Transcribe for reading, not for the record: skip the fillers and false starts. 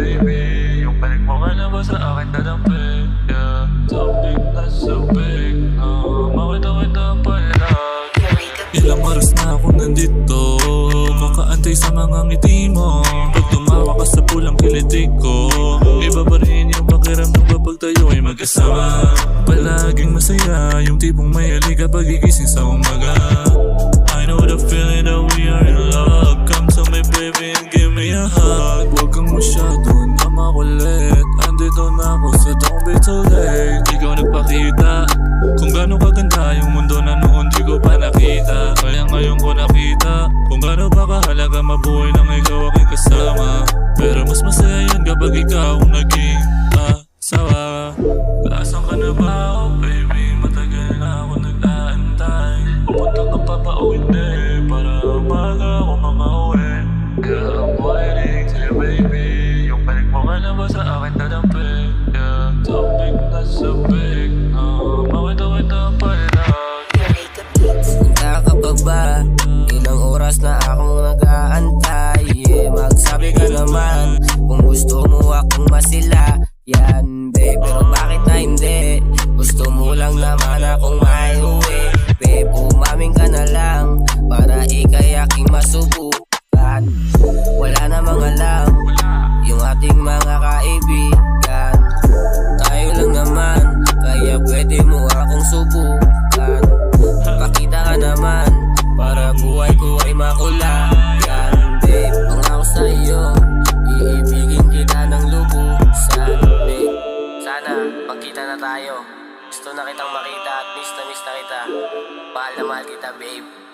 baby. Yung balik mo ka na ba sa akin dadampi? Yeah, sabik na sabik na makita kita palagi. Ilang oras na ako nandito, kakaantay sa mga ngiti mo. Pag tumawa ka sa pulang kilitig ko, iba pa rin yung pakiramdam kapag tayo ay magkasama. Palaging masaya, yung tipong may halik kapag gigising sa umaga. I know the feeling that we are in love. Come to me baby and give me a hug. Huwag kang masyado na makulit, andito na ako so don't be too late. Ikaw nagpakita kung gaano kaganda yung mundo na noon di ko pa nakita. Kaya ngayon ko nakita kung gaano ba kahalaga mabuhay nang ikaw aking kasama. Pero mas masaya yun kapag ikaw ang naging asawa. Asan ka na ba oh baby? Matagal na ako nag-aantay. Pupunta ka pa ba o hindi? Para umaga ako makauwi. Kaya I'm waiting to you baby. Yung balik mo ka na ba sa akin dadampi? Yeah, sabik na sabik na makita kita palagi. Punta ka pa ba? Ilang oras na akong nag-aantay. Magsabi ka naman kung gusto mo akong masila yan, babe, pero bakit na hindi? Gusto mo lang naman akong maiuwi. Babe, umaming ka na lang para ikay aking masubukan. Wala namang alam yung ating mga kaibigan. Tayo lang naman, kaya pwede mo akong subukan. Pakita ka naman para buhay ko ay makulayan. Babe, pangako sa iyo, iibigin kita ng lubusan. Babe, sana magkita na tayo. Gusto na kitang makita at miss na kita. Mahal na mahal kita, babe.